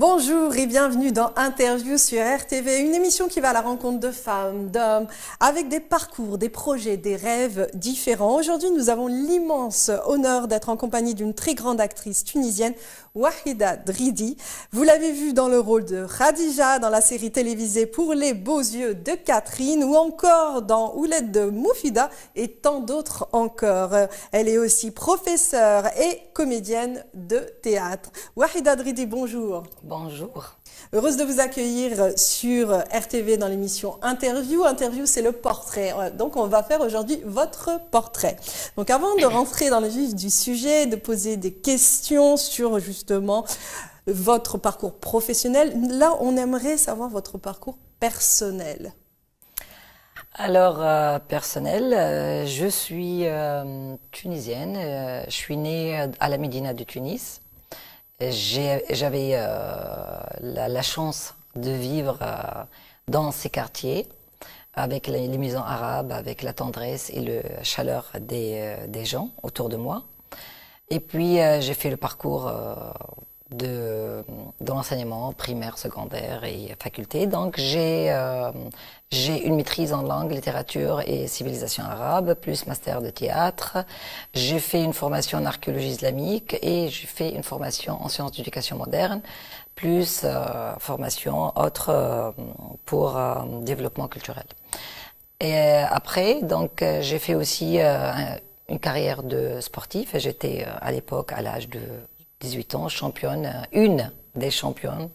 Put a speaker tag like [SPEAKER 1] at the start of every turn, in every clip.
[SPEAKER 1] Bonjour et bienvenue dans Interview sur RTV, une émission qui va à la rencontre de femmes, d'hommes, avec des parcours, des projets, des rêves différents. Aujourd'hui, nous avons l'immense honneur d'être en compagnie d'une très grande actrice tunisienne, Wahida Dridi. Vous l'avez vue dans le rôle de Khadija dans la série télévisée Pour les beaux yeux de Catherine ou encore dans Ouled Moufida et tant d'autres encore. Elle est aussi professeure et comédienne de théâtre. Wahida Dridi, bonjour.
[SPEAKER 2] Bonjour.
[SPEAKER 1] Heureuse de vous accueillir sur RTV dans l'émission Interview. Interview, c'est le portrait. Donc, on va faire aujourd'hui votre portrait. Donc, avant de rentrer dans le vif du sujet, de poser des questions sur justement votre parcours professionnel, là, on aimerait savoir votre parcours personnel.
[SPEAKER 2] Alors, personnel, je suis tunisienne. Je suis née à la Médina de Tunis. J'avais la chance de vivre dans ces quartiers avec les maisons arabes, avec la tendresse et la chaleur des gens autour de moi. Et puis j'ai fait le parcours de l'enseignement primaire, secondaire et faculté. Donc j'ai une maîtrise en langue, littérature et civilisation arabe, plus master de théâtre. J'ai fait une formation en archéologie islamique et j'ai fait une formation en sciences d'éducation moderne, plus formation autre pour développement culturel. Et après, donc j'ai fait aussi une carrière de sportif. J'étais à l'époque, à l'âge de 18 ans, championne, une des championnes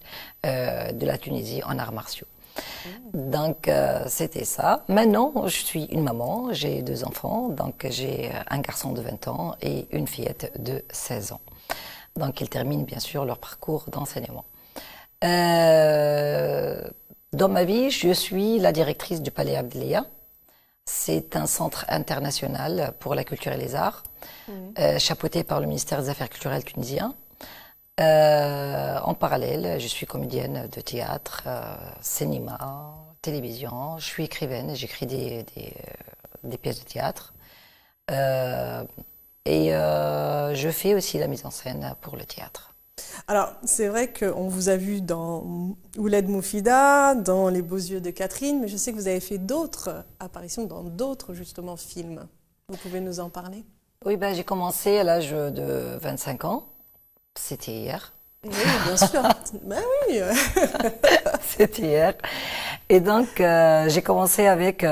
[SPEAKER 2] de la Tunisie en arts martiaux. Donc c'était ça. Maintenant, je suis une maman, j'ai 2 enfants, donc j'ai un garçon de 20 ans et une fillette de 16 ans. Donc ils terminent bien sûr leur parcours d'enseignement. Dans ma vie, je suis la directrice du Palais Abdelia. C'est un centre international pour la culture et les arts, chapeauté par le ministère des Affaires culturelles tunisien. En parallèle, je suis comédienne de théâtre, cinéma, télévision. Je suis écrivaine, j'écris des pièces de théâtre. Et je fais aussi la mise en scène pour le théâtre.
[SPEAKER 1] Alors, c'est vrai qu'on vous a vu dans Ouled Moufida, dans Les beaux yeux de Catherine, mais je sais que vous avez fait d'autres apparitions dans d'autres, justement, films. Vous pouvez nous en parler?
[SPEAKER 2] Oui, ben, j'ai commencé à l'âge de 25 ans. C'était hier.
[SPEAKER 1] Oui, bien sûr. Ben oui.
[SPEAKER 2] C'était hier. Et donc, j'ai commencé avec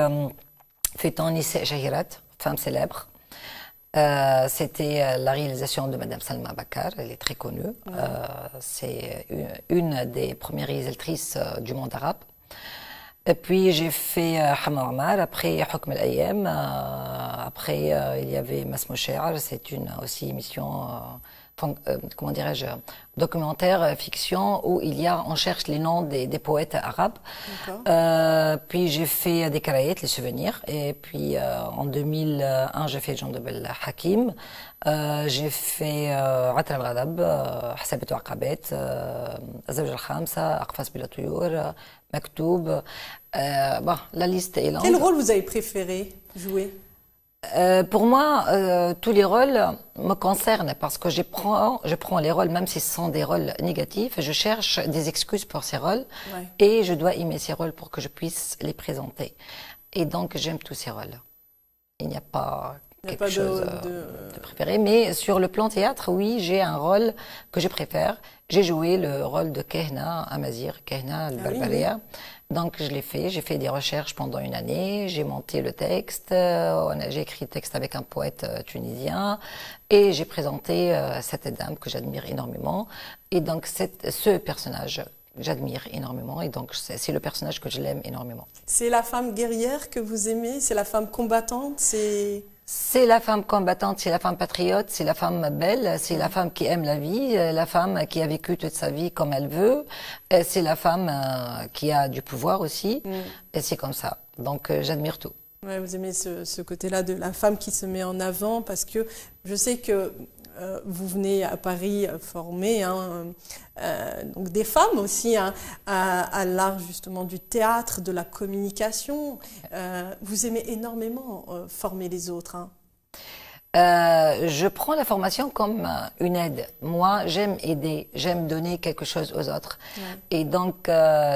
[SPEAKER 2] Feuilleton Nissa Jahirat, femme célèbre. C'était la réalisation de Madame Salma Bakar, elle est très connue. C'est une des premières réalisatrices du monde arabe. Et puis j'ai fait Hama Omar, après Hukm al-Ayam, après il y avait Masmo She'ar, c'est une aussi émission, comment dirais-je, documentaire, fiction, où on cherche les noms des poètes arabes. Puis j'ai fait des Karaït, les souvenirs, et puis en 2001 j'ai fait Jean de Bel Hakim, j'ai fait Atal al-Ghadab, Hasabat al-Aqabet, Azawj al-Khamsa, Aqfas bila Tuyur, Maktoub. Bon, la liste est longue.
[SPEAKER 1] Quel rôle vous avez préféré jouer?
[SPEAKER 2] Pour moi, tous les rôles me concernent parce que je prends les rôles, même si ce sont des rôles négatifs, je cherche des excuses pour ces rôles et je dois aimer ces rôles pour que je puisse les présenter. Et donc, j'aime tous ces rôles. Il n'y a pas quelque chose de préféré. Mais sur le plan théâtre, oui, j'ai un rôle que je préfère. J'ai joué le rôle de Kehna Amazir, Kehna al-Balbalia. Donc, je l'ai fait. J'ai fait des recherches pendant une année. J'ai monté le texte. J'ai écrit le texte avec un poète tunisien. Et j'ai présenté cette dame que j'admire énormément. Et donc, ce personnage, j'admire énormément. Et donc, c'est le personnage que je l'aime énormément.
[SPEAKER 1] C'est la femme guerrière que vous aimez? C'est la femme combattante?
[SPEAKER 2] C'est la femme combattante, c'est la femme patriote, c'est la femme belle, c'est la femme qui aime la vie, la femme qui a vécu toute sa vie comme elle veut, c'est la femme qui a du pouvoir aussi, et c'est comme ça. Donc j'admire tout.
[SPEAKER 1] Ouais, vous aimez ce côté-là de la femme qui se met en avant, parce que je sais que vous venez à Paris former donc des femmes aussi à l'art justement du théâtre, de la communication. Vous aimez énormément former les autres.
[SPEAKER 2] Je prends la formation comme une aide. Moi, j'aime aider, j'aime donner quelque chose aux autres. Ouais. Et donc,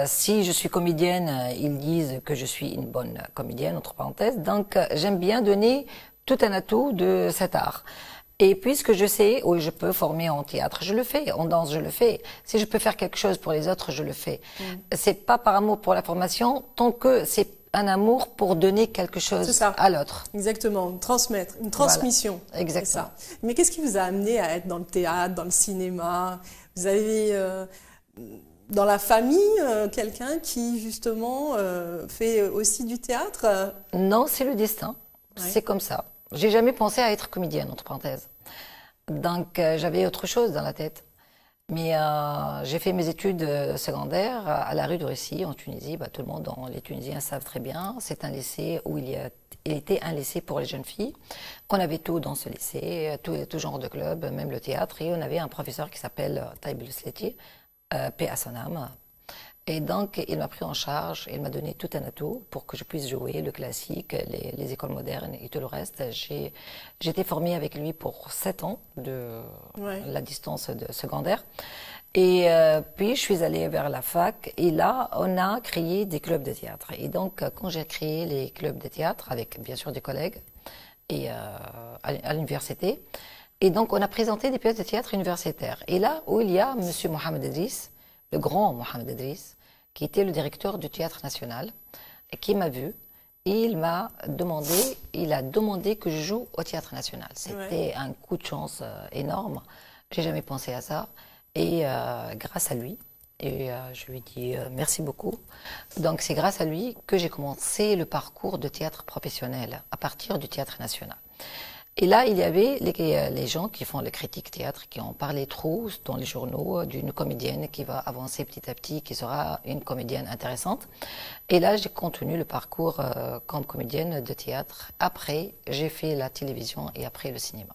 [SPEAKER 2] si je suis comédienne, ils disent que je suis une bonne comédienne, entre parenthèses. Donc, j'aime bien donner tout un atout de cet art. Et puisque je sais où je peux former en théâtre, je le fais. En danse, je le fais. Si je peux faire quelque chose pour les autres, je le fais. C'est pas par amour pour la formation, tant que c'est un amour pour donner quelque chose à l'autre.
[SPEAKER 1] Exactement, transmettre, une transmission.
[SPEAKER 2] Voilà. Exactement.
[SPEAKER 1] Ça. Mais qu'est-ce qui vous a amené à être dans le théâtre, dans le cinéma? Vous avez dans la famille quelqu'un qui justement fait aussi du théâtre?
[SPEAKER 2] Non, c'est le destin. Ouais. C'est comme ça. J'ai jamais pensé à être comédienne, entre parenthèses. Donc j'avais autre chose dans la tête. Mais j'ai fait mes études secondaires à la rue de Russie, en Tunisie. Bah, tout le monde, les Tunisiens savent très bien. C'est un lycée où il était un lycée pour les jeunes filles. On avait tout dans ce lycée, tout genre de club, même le théâtre. Et on avait un professeur qui s'appelle Taïb El-Sleti, paix à son âme. Et donc, il m'a pris en charge, il m'a donné tout un atout pour que je puisse jouer le classique, les écoles modernes et tout le reste. J'ai été formée avec lui pour 7 ans de la distance de secondaire. Et puis, je suis allée vers la fac et là, on a créé des clubs de théâtre. Et donc, quand j'ai créé les clubs de théâtre, avec bien sûr des collègues et à l'université, et donc, on a présenté des pièces de théâtre universitaires. Et là où il y a Monsieur Mohamed Idriss, le grand Mohamed Idriss, qui était le directeur du Théâtre National, et qui m'a vu, et il a demandé que je joue au Théâtre National. C'était un coup de chance énorme. J'ai jamais pensé à ça. Et grâce à lui, et je lui dis merci beaucoup. Donc c'est grâce à lui que j'ai commencé le parcours de théâtre professionnel à partir du Théâtre National. Et là, il y avait les gens qui font les critiques théâtre, qui ont parlé trop dans les journaux d'une comédienne qui va avancer petit à petit, qui sera une comédienne intéressante. Et là, j'ai continué le parcours comme comédienne de théâtre. Après, j'ai fait la télévision et après le cinéma.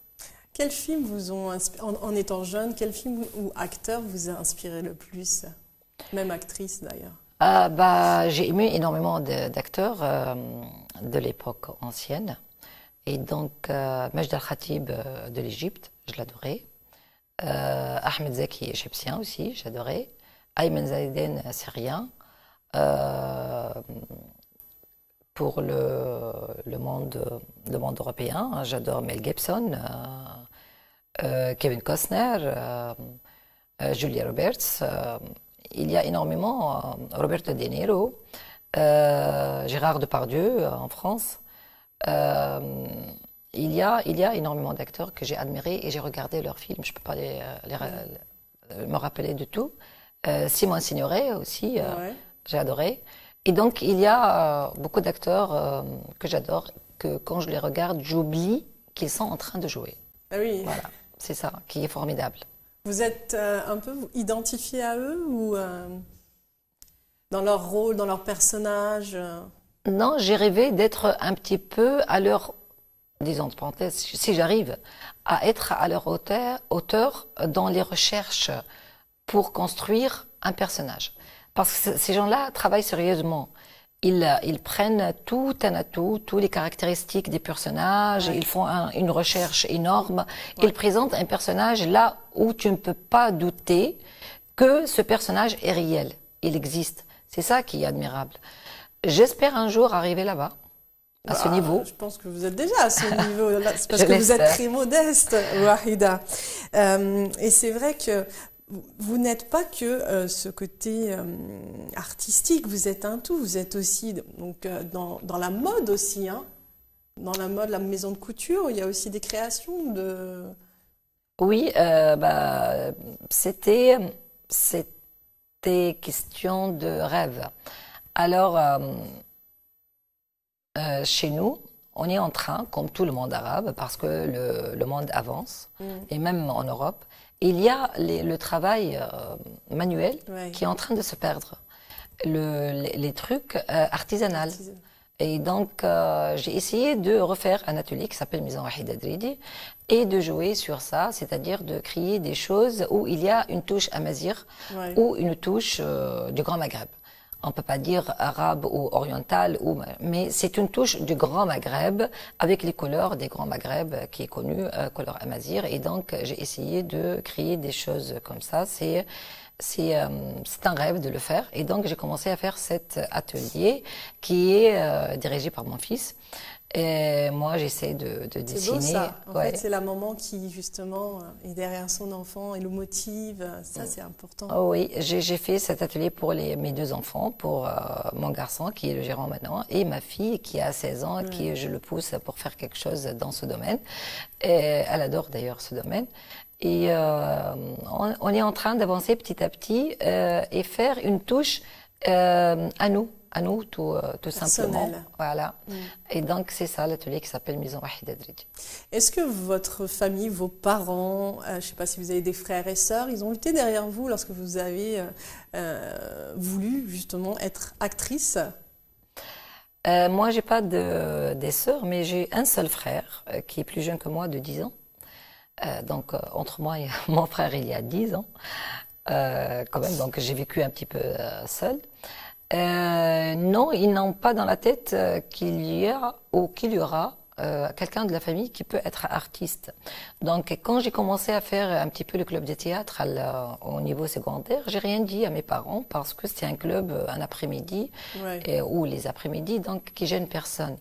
[SPEAKER 1] Quels films vous ont inspiré, en étant jeune, quel film ou acteur vous a inspiré le plus? Même actrice d'ailleurs.
[SPEAKER 2] J'ai aimé énormément d'acteurs de l'époque ancienne. Et donc, Majd Al-Khatib de l'Égypte, je l'adorais. Ahmed Zaki, égyptien aussi, j'adorais. Ayman Zaiden, syrien. Pour le monde européen, j'adore Mel Gibson, Kevin Costner, Julia Roberts. Il y a énormément, Roberto De Niro, Gérard Depardieu en France. Il y a énormément d'acteurs que j'ai admirés et j'ai regardé leurs films. Je ne peux pas me rappeler de tout. Simone Signoret aussi, j'ai adoré. Et donc, il y a beaucoup d'acteurs que j'adore, que quand je les regarde, j'oublie qu'ils sont en train de jouer.
[SPEAKER 1] Ah oui.
[SPEAKER 2] Voilà, c'est ça qui est formidable.
[SPEAKER 1] Vous êtes un peu identifié à eux ou dans leur rôle, dans leur personnage
[SPEAKER 2] Non, j'ai rêvé d'être un petit peu à leur, disons entre parenthèses, si j'arrive à être à leur hauteur dans les recherches pour construire un personnage. Parce que ces gens-là travaillent sérieusement. Ils prennent tout un atout, toutes les caractéristiques des personnages, ils font une recherche énorme, ils présentent un personnage là où tu ne peux pas douter que ce personnage est réel, il existe. C'est ça qui est admirable. J'espère un jour arriver là-bas, à ce niveau.
[SPEAKER 1] Je pense que vous êtes déjà à ce niveau, c'est parce que vous êtes très modeste, Wahida. Et c'est vrai que vous n'êtes pas que ce côté artistique, vous êtes un tout, vous êtes aussi donc, dans la mode aussi, hein. Dans la mode, la maison de couture, il y a aussi des créations de...
[SPEAKER 2] Oui, c'était question de rêve. Alors, chez nous, on est en train, comme tout le monde arabe, parce que le monde avance, et même en Europe, il y a le travail manuel qui est en train de se perdre. Les trucs artisanaux. Et donc, j'ai essayé de refaire un atelier qui s'appelle Maison Wahida Dridi et de jouer sur ça, c'est-à-dire de créer des choses où il y a une touche amazigh ou une touche du Grand Maghreb. On ne peut pas dire arabe ou oriental, mais c'est une touche du Grand Maghreb avec les couleurs des Grands Maghreb qui est connu, couleur amazigh. Et donc, j'ai essayé de créer des choses comme ça. C'est un rêve de le faire. Et donc, j'ai commencé à faire cet atelier qui est dirigé par mon fils. Et moi, j'essaie de dessiner.
[SPEAKER 1] C'est beau ça. En fait, c'est la maman qui, justement, est derrière son enfant et le motive. Ça, c'est important.
[SPEAKER 2] Oh oui, j'ai fait cet atelier pour mes 2 enfants, pour mon garçon qui est le gérant maintenant, et ma fille qui a 16 ans, qui je le pousse pour faire quelque chose dans ce domaine. Et elle adore d'ailleurs ce domaine. Et on est en train d'avancer petit à petit et faire une touche à nous tout simplement. Voilà. Et donc c'est ça l'atelier qui s'appelle Maison Wahida Dridi.
[SPEAKER 1] Est-ce que votre famille, vos parents, je ne sais pas si vous avez des frères et sœurs, ils ont été derrière vous lorsque vous avez voulu justement être actrice?
[SPEAKER 2] Moi, j'ai pas des sœurs, mais j'ai un seul frère qui est plus jeune que moi de 10 ans. Donc, entre moi et mon frère, il y a 10 ans, quand même. Donc, j'ai vécu un petit peu seule. Non, ils n'ont pas dans la tête qu'il y a ou qu'il y aura quelqu'un de la famille qui peut être artiste. Donc, quand j'ai commencé à faire un petit peu le club de théâtre au niveau secondaire, j'ai rien dit à mes parents parce que c'était un club un après-midi ou les après-midi, donc qui gêne personne.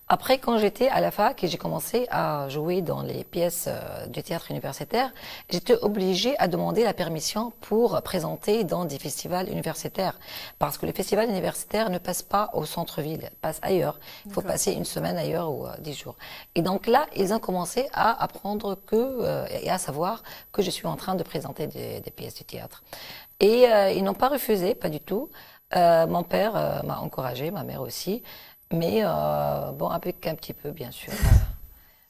[SPEAKER 2] Après, quand j'étais à la fac et j'ai commencé à jouer dans les pièces du théâtre universitaire, j'étais obligée à demander la permission pour présenter dans des festivals universitaires. Parce que le festival universitaire ne passe pas au centre-ville, passe ailleurs. Il faut passer une semaine ailleurs ou 10 jours. Et donc là, ils ont commencé à apprendre et à savoir que je suis en train de présenter des pièces du théâtre. Et ils n'ont pas refusé, pas du tout. Mon père m'a encouragée, ma mère aussi. Mais bon, avec un petit peu, bien sûr,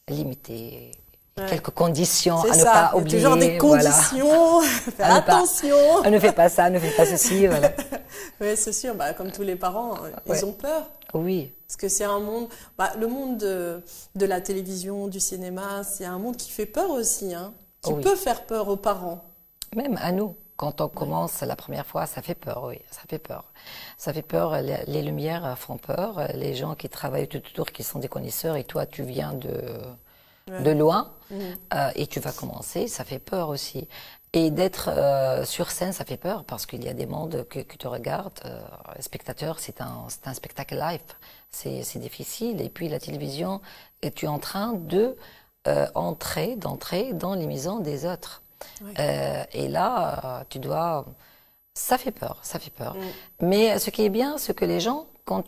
[SPEAKER 2] limité, quelques conditions à ne pas oublier.
[SPEAKER 1] Toujours des conditions, voilà. Attention.
[SPEAKER 2] Ne fais pas ça, ne fais pas ceci, voilà.
[SPEAKER 1] Oui, c'est sûr, comme tous les parents, ils ont peur.
[SPEAKER 2] Oui.
[SPEAKER 1] Parce que c'est un monde, le monde de la télévision, du cinéma, c'est un monde qui fait peur aussi, hein, qui peut faire peur aux parents.
[SPEAKER 2] Même à nous. Quand on commence la première fois, ça fait peur, oui, ça fait peur. Ça fait peur, les lumières font peur, les gens qui travaillent tout autour, qui sont des connaisseurs, et toi, tu viens de loin, et tu vas commencer, ça fait peur aussi. Et d'être sur scène, ça fait peur, parce qu'il y a des mondes qui te regardent. Les spectateurs, c'est un spectacle live, c'est difficile. Et puis la télévision, tu es en train d'entrer dans les maisons des autres. Et là, tu dois... Ça fait peur, ça fait peur. Mais ce qui est bien, c'est que les gens, quand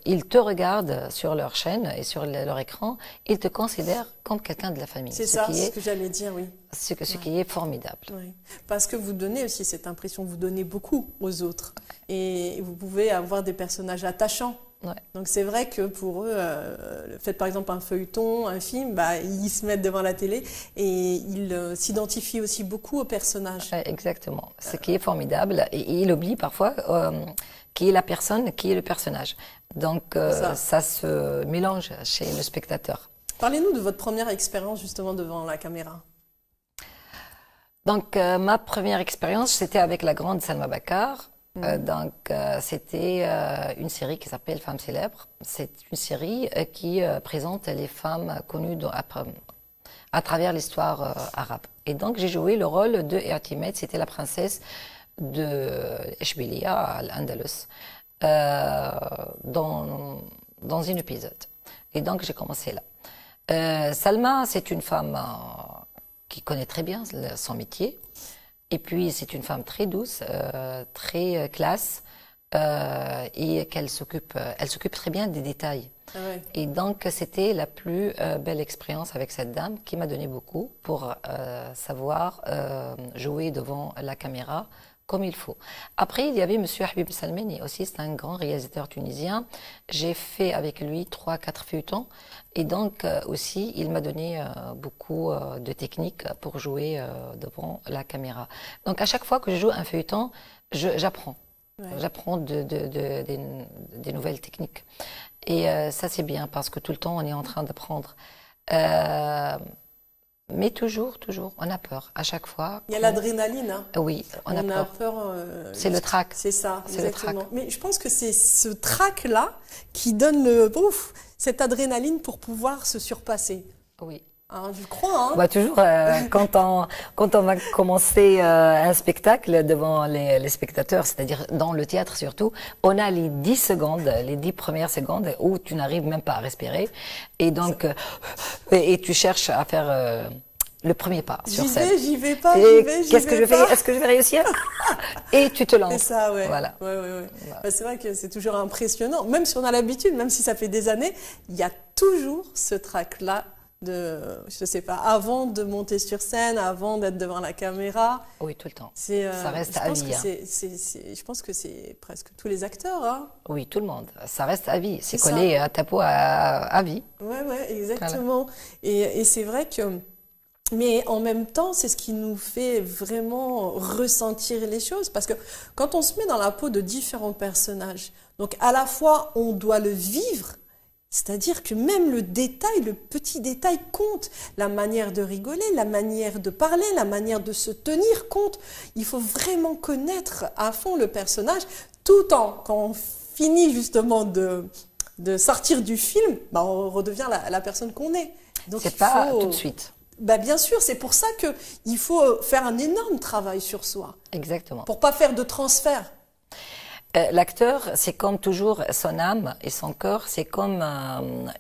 [SPEAKER 2] ils te regardent sur leur chaîne et sur leur écran, ils te considèrent comme quelqu'un de la famille.
[SPEAKER 1] C'est ça, ce que j'allais dire, oui.
[SPEAKER 2] Ce qui est formidable.
[SPEAKER 1] Oui. Parce que vous donnez aussi cette impression, vous donnez beaucoup aux autres. Et vous pouvez avoir des personnages attachants. Donc c'est vrai que pour eux, faites par exemple un feuilleton, un film, ils se mettent devant la télé et ils s'identifient aussi beaucoup aux personnages.
[SPEAKER 2] Exactement, ce qui est formidable. Et ils oublient parfois qui est la personne, qui est le personnage. Donc ça se mélange chez le spectateur.
[SPEAKER 1] Parlez-nous de votre première expérience justement devant la caméra.
[SPEAKER 2] Donc ma première expérience, c'était avec la grande Salma Bakar. Donc, c'était une série qui s'appelle Femmes célèbres. C'est une série qui présente les femmes connues à travers l'histoire arabe. Et donc, j'ai joué le rôle de Eatimed, c'était la princesse de Eshbilia à l'Andalus, dans un épisode. Et donc, j'ai commencé là. Salma, c'est une femme qui connaît très bien son métier. Et puis, c'est une femme très douce, très classe, et elle s'occupe très bien des détails. Et donc, c'était la plus belle expérience avec cette dame qui m'a donné beaucoup pour savoir jouer devant la caméra comme il faut. Après, il y avait Monsieur Habib Salmeni aussi, c'est un grand réalisateur tunisien. J'ai fait avec lui 3-4 feuilletons. Et donc, aussi, il m'a donné beaucoup de techniques pour jouer devant la caméra. Donc, à chaque fois que je joue un feuilleton, j'apprends. J'apprends des nouvelles techniques. Et ça, c'est bien parce que tout le temps, on est en train d'apprendre. Mais toujours, on a peur à chaque fois.
[SPEAKER 1] Il y a l'adrénaline. Hein.
[SPEAKER 2] Oui, on a peur. C'est le trac.
[SPEAKER 1] C'est ça,
[SPEAKER 2] c'est
[SPEAKER 1] exactement.
[SPEAKER 2] le trac.
[SPEAKER 1] Mais je pense que c'est ce trac-là qui donne cette adrénaline pour pouvoir se surpasser.
[SPEAKER 2] Oui.
[SPEAKER 1] Hein, je crois. Hein.
[SPEAKER 2] Bah, toujours, quand on va commencer un spectacle devant les spectateurs, c'est-à-dire dans le théâtre surtout, on a les 10 secondes, les 10 premières secondes où tu n'arrives même pas à respirer. Et donc, et tu cherches à faire le premier pas sur scène.
[SPEAKER 1] J'y vais pas,
[SPEAKER 2] qu'est-ce que je fais? Est-ce que je vais réussir? Et tu te lances.
[SPEAKER 1] C'est ça, ouais.
[SPEAKER 2] Voilà.
[SPEAKER 1] Ouais. Bah, c'est vrai que c'est toujours impressionnant. Même si on a l'habitude, même si ça fait des années, il y a toujours ce trac-là. Je sais pas, avant de monter sur scène, avant d'être devant la caméra.
[SPEAKER 2] Oui, tout le temps. Ça reste à vie.
[SPEAKER 1] Je pense que c'est presque tous les acteurs. Hein.
[SPEAKER 2] Oui, tout le monde. Ça reste à vie. C'est collé à ta peau à vie.
[SPEAKER 1] Ouais, exactement. Voilà. Et c'est vrai que... Mais en même temps, c'est ce qui nous fait vraiment ressentir les choses. Parce que quand on se met dans la peau de différents personnages, donc à la fois, on doit le vivre. C'est-à-dire que même le détail, le petit détail compte. La manière de rigoler, la manière de parler, la manière de se tenir compte. Il faut vraiment connaître à fond le personnage. Tout en, quand on finit justement de sortir du film, bah on redevient la personne qu'on est.
[SPEAKER 2] Donc c'est pas tout de suite.
[SPEAKER 1] Bah bien sûr, c'est pour ça qu'il faut faire un énorme travail sur soi.
[SPEAKER 2] Exactement.
[SPEAKER 1] Pour pas faire de transfert.
[SPEAKER 2] L'acteur, c'est comme toujours son âme et son corps, c'est comme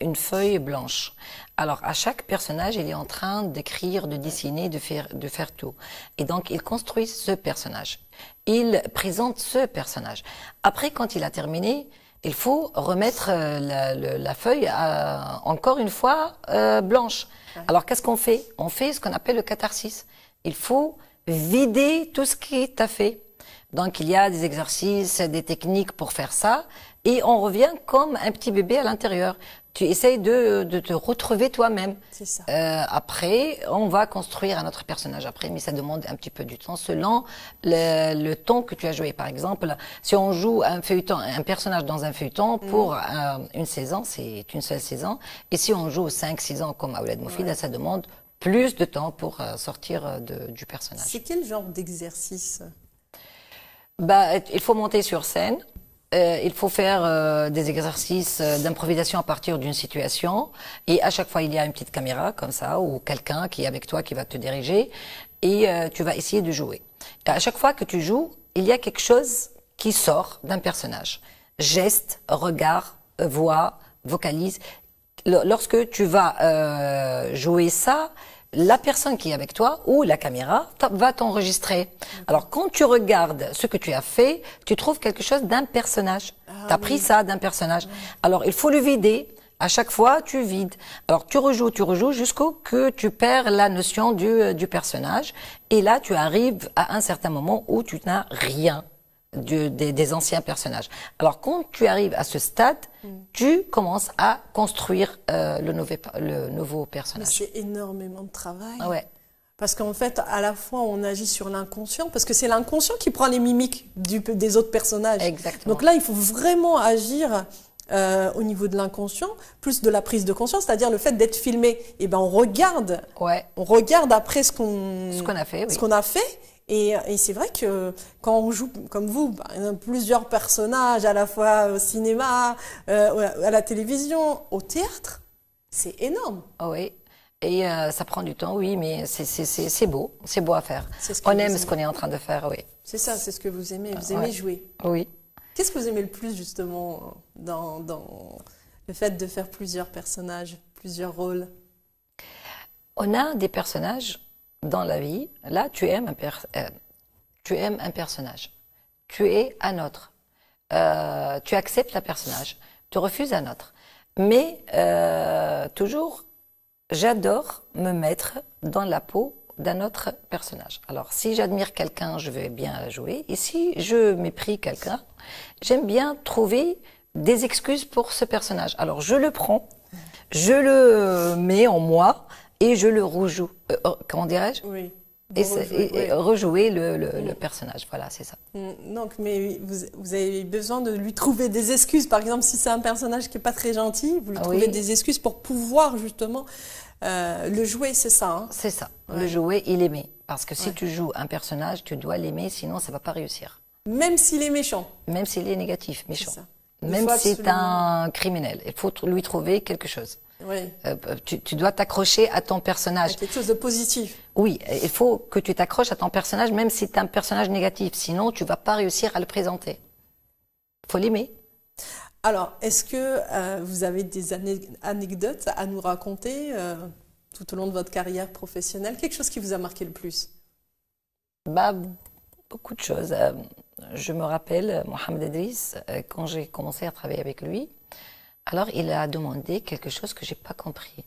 [SPEAKER 2] une feuille blanche. Alors, à chaque personnage, il est en train d'écrire, de dessiner, de faire tout. Et donc, il construit ce personnage. Il présente ce personnage. Après, quand il a terminé, il faut remettre la feuille encore une fois blanche. Alors, qu'est-ce qu'on fait? On fait ce qu'on appelle le catharsis. Il faut vider tout ce qui t'a fait. Donc, il y a des exercices, des techniques pour faire ça. Et on revient comme un petit bébé à l'intérieur. Tu essayes de te retrouver toi-même.
[SPEAKER 1] C'est ça.
[SPEAKER 2] Après, on va construire un autre personnage après, mais ça demande un petit peu du temps selon le temps que tu as joué. Par exemple, si on joue un feuilleton, un personnage dans un feuilleton pour une saison, c'est une seule saison. Et si on joue 5-6 ans comme Aoulad Moufida, ça demande plus de temps pour sortir du personnage.
[SPEAKER 1] C'est quel genre d'exercice?
[SPEAKER 2] Bah, il faut monter sur scène. Il faut faire des exercices d'improvisation à partir d'une situation. Et à chaque fois, il y a une petite caméra comme ça, ou quelqu'un qui est avec toi, qui va te diriger. Et tu vas essayer de jouer. Et à chaque fois que tu joues, il y a quelque chose qui sort d'un personnage. Geste, regard, voix, vocalise. Lorsque tu vas jouer ça, la personne qui est avec toi ou la caméra va t'enregistrer. Alors, quand tu regardes ce que tu as fait, tu trouves quelque chose d'un personnage. Tu as pris ça d'un personnage. Alors, il faut le vider. À chaque fois, tu vides. Alors, tu rejoues jusqu'au que tu perds la notion du personnage. Et là, tu arrives à un certain moment où tu n'as rien des anciens personnages. Alors, quand tu arrives à ce stade, tu commences à construire le nouveau personnage.
[SPEAKER 1] Mais c'est énormément de travail.
[SPEAKER 2] Ah ouais.
[SPEAKER 1] Parce qu'en fait, à la fois, on agit sur l'inconscient, parce que c'est l'inconscient qui prend les mimiques des autres personnages.
[SPEAKER 2] Exactement.
[SPEAKER 1] Donc là, il faut vraiment agir au niveau de l'inconscient, plus de la prise de conscience, c'est-à-dire le fait d'être filmé. Et ben, on regarde après ce qu'on a fait. Et c'est vrai que quand on joue comme vous, par exemple, plusieurs personnages à la fois au cinéma, à la télévision, au théâtre, c'est énorme.
[SPEAKER 2] Oui, et ça prend du temps, oui, mais c'est beau à faire. On aime ce qu'on est en train de faire, oui.
[SPEAKER 1] C'est ça, c'est ce que vous aimez, vous aimez jouer.
[SPEAKER 2] Oui.
[SPEAKER 1] Qu'est-ce que vous aimez le plus justement dans le fait de faire plusieurs personnages, plusieurs rôles?
[SPEAKER 2] On a des personnages dans la vie. Là, tu aimes un personnage. Tu es un autre. Tu acceptes un personnage. Tu refuses un autre. Mais toujours, j'adore me mettre dans la peau d'un autre personnage. Alors, si j'admire quelqu'un, je vais bien jouer. Et si je mépris quelqu'un, j'aime bien trouver des excuses pour ce personnage. Alors, je le prends, je le mets en moi et je le rejoue. Comment dirais-je?
[SPEAKER 1] Oui.
[SPEAKER 2] et rejouer le personnage. Voilà, c'est ça.
[SPEAKER 1] Donc, mais vous avez besoin de lui trouver des excuses. Par exemple, si c'est un personnage qui n'est pas très gentil, vous lui trouvez des excuses pour pouvoir justement le jouer, c'est ça, hein?
[SPEAKER 2] C'est ça, le jouer et l'aimer. Parce que si tu joues un personnage, tu dois l'aimer, sinon ça ne va pas réussir.
[SPEAKER 1] Même s'il est méchant.
[SPEAKER 2] Même s'il est négatif, méchant.
[SPEAKER 1] Même
[SPEAKER 2] si c'est un criminel. Il faut lui trouver quelque chose.
[SPEAKER 1] Oui.
[SPEAKER 2] Tu dois t'accrocher à ton personnage.
[SPEAKER 1] Quelque chose de positif.
[SPEAKER 2] Oui, il faut que tu t'accroches à ton personnage, même si c'est un personnage négatif. Sinon, tu ne vas pas réussir à le présenter. Il faut l'aimer.
[SPEAKER 1] Alors, est-ce que vous avez des anecdotes à nous raconter tout au long de votre carrière professionnelle? Quelque chose qui vous a marqué le plus?
[SPEAKER 2] Beaucoup de choses. Je me rappelle, Mohamed Idriss, quand j'ai commencé à travailler avec lui, alors il a demandé quelque chose que je n'ai pas compris.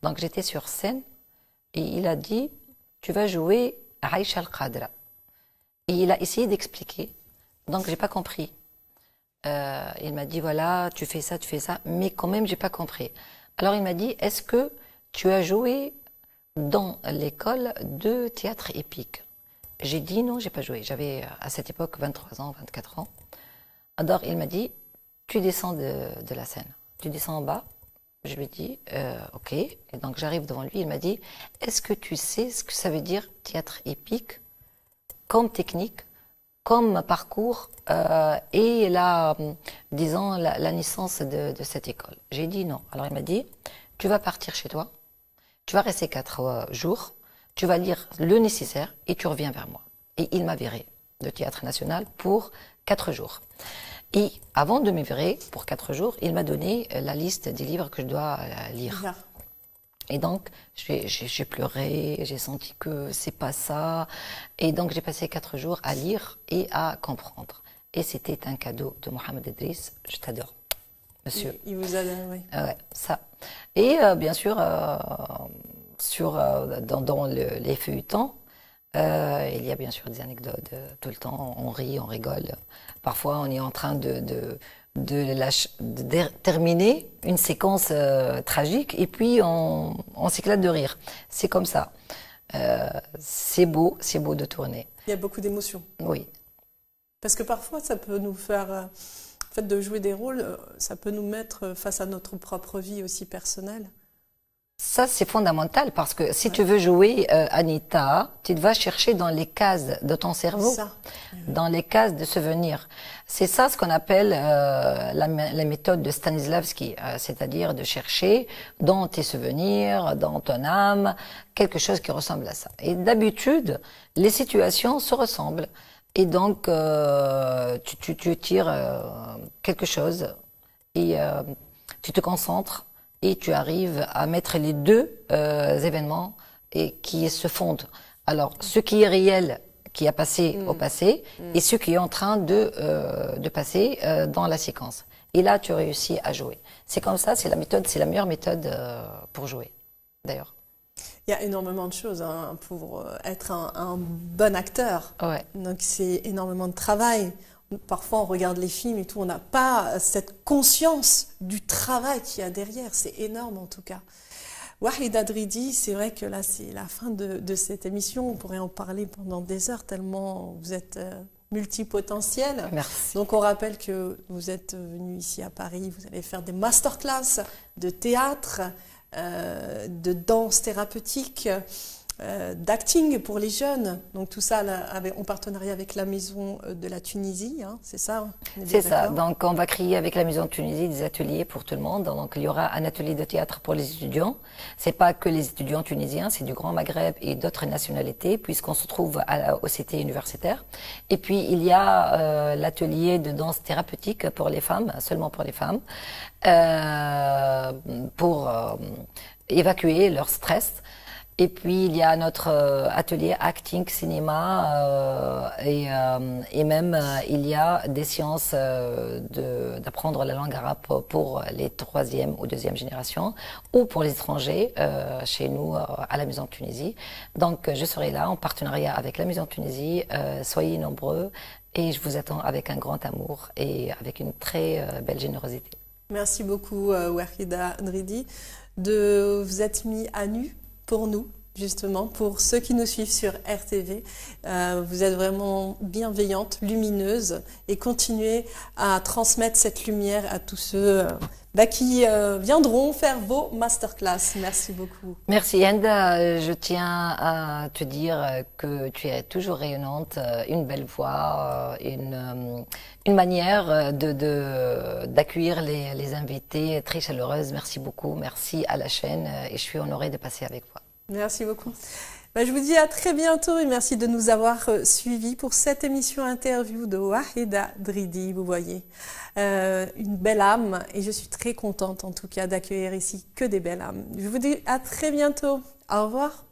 [SPEAKER 2] Donc j'étais sur scène et il a dit, tu vas jouer Aïcha Al-Qadra. Et il a essayé d'expliquer. Donc je n'ai pas compris. Il m'a dit, voilà, tu fais ça, mais quand même, je n'ai pas compris. Alors il m'a dit, est-ce que tu as joué dans l'école de théâtre épique? J'ai dit non, j'ai pas joué. J'avais à cette époque 23 ans, 24 ans. Alors il m'a dit, tu descends de la scène. Tu descends en bas. Je lui ai dit, ok. Et donc j'arrive devant lui, il m'a dit, est-ce que tu sais ce que ça veut dire théâtre épique comme technique, comme parcours et disons, la naissance de cette école? J'ai dit non. Alors il m'a dit, tu vas partir chez toi, tu vas rester 4 jours, tu vas lire le nécessaire et tu reviens vers moi. Et il m'a viré de Théâtre National pour 4 jours. Et avant de me virer pour 4 jours, il m'a donné la liste des livres que je dois lire. Et donc, j'ai pleuré, j'ai senti que c'est pas ça. Et donc, j'ai passé 4 jours à lire et à comprendre. Et c'était un cadeau de Mohamed Idriss. Je t'adore, monsieur.
[SPEAKER 1] Il vous a donné, oui.
[SPEAKER 2] Ouais, ça. Et bien sûr, dans les feuilletons, il y a bien sûr des anecdotes tout le temps. On rit, on rigole. Parfois, on est en train de terminer une séquence tragique et puis on s'éclate de rire. C'est comme ça. C'est beau de tourner.
[SPEAKER 1] Il y a beaucoup d'émotions.
[SPEAKER 2] Oui.
[SPEAKER 1] Parce que parfois, ça peut nous faire... le fait de jouer des rôles, ça peut nous mettre face à notre propre vie aussi personnelle.
[SPEAKER 2] Ça, c'est fondamental parce que si tu veux jouer Anita, tu vas chercher dans les cases de ton cerveau, dans les cases de souvenirs. C'est ça ce qu'on appelle la méthode de Stanislavski, c'est-à-dire de chercher dans tes souvenirs, dans ton âme, quelque chose qui ressemble à ça. Et d'habitude, les situations se ressemblent. Et donc, tu tires quelque chose et tu te concentres. Et tu arrives à mettre les deux événements qui se fondent. Alors, ce qui est réel, qui a passé au passé, et ce qui est en train de passer dans la séquence. Et là, tu réussis à jouer. C'est comme ça, c'est la meilleure méthode pour jouer, d'ailleurs.
[SPEAKER 1] Il y a énormément de choses pour être un bon acteur.
[SPEAKER 2] Ouais.
[SPEAKER 1] Donc, c'est énormément de travail. Parfois, on regarde les films et tout, on n'a pas cette conscience du travail qu'il y a derrière. C'est énorme, en tout cas. Wahida Dridi, c'est vrai que là, c'est la fin de cette émission. On pourrait en parler pendant des heures, tellement vous êtes multipotentiel.
[SPEAKER 2] Merci.
[SPEAKER 1] Donc, on rappelle que vous êtes venu ici à Paris, vous allez faire des masterclass de théâtre, de danse thérapeutique, d'acting pour les jeunes. Donc tout ça en partenariat avec la Maison de la Tunisie, hein, c'est ça?
[SPEAKER 2] C'est ça. Donc on va créer avec la Maison de Tunisie des ateliers pour tout le monde. Donc il y aura un atelier de théâtre pour les étudiants. C'est pas que les étudiants tunisiens, c'est du Grand Maghreb et d'autres nationalités, puisqu'on se trouve au CT universitaire. Et puis il y a l'atelier de danse thérapeutique pour les femmes, seulement pour les femmes, pour évacuer leur stress. Et puis, il y a notre atelier acting, cinéma, et même il y a des séances d'apprendre la langue arabe pour les 3e ou 2e générations, ou pour les étrangers chez nous à la Maison de Tunisie. Donc, je serai là en partenariat avec la Maison de Tunisie. Soyez nombreux et je vous attends avec un grand amour et avec une très belle générosité.
[SPEAKER 1] Merci beaucoup, Wahida Dridi, de vous être mis à nu pour nous, justement, pour ceux qui nous suivent sur RTV. Vous êtes vraiment bienveillante, lumineuse et continuez à transmettre cette lumière à tous ceux qui viendront faire vos masterclass. Merci beaucoup.
[SPEAKER 2] Merci Enda. Je tiens à te dire que tu es toujours rayonnante, une belle voix, une manière d'accueillir les invités très chaleureuse. Merci beaucoup. Merci à la chaîne et je suis honorée de passer avec toi.
[SPEAKER 1] Merci beaucoup. Je vous dis à très bientôt et merci de nous avoir suivis pour cette émission interview de Wahida Dridi. Vous voyez, une belle âme et je suis très contente en tout cas d'accueillir ici que des belles âmes. Je vous dis à très bientôt. Au revoir.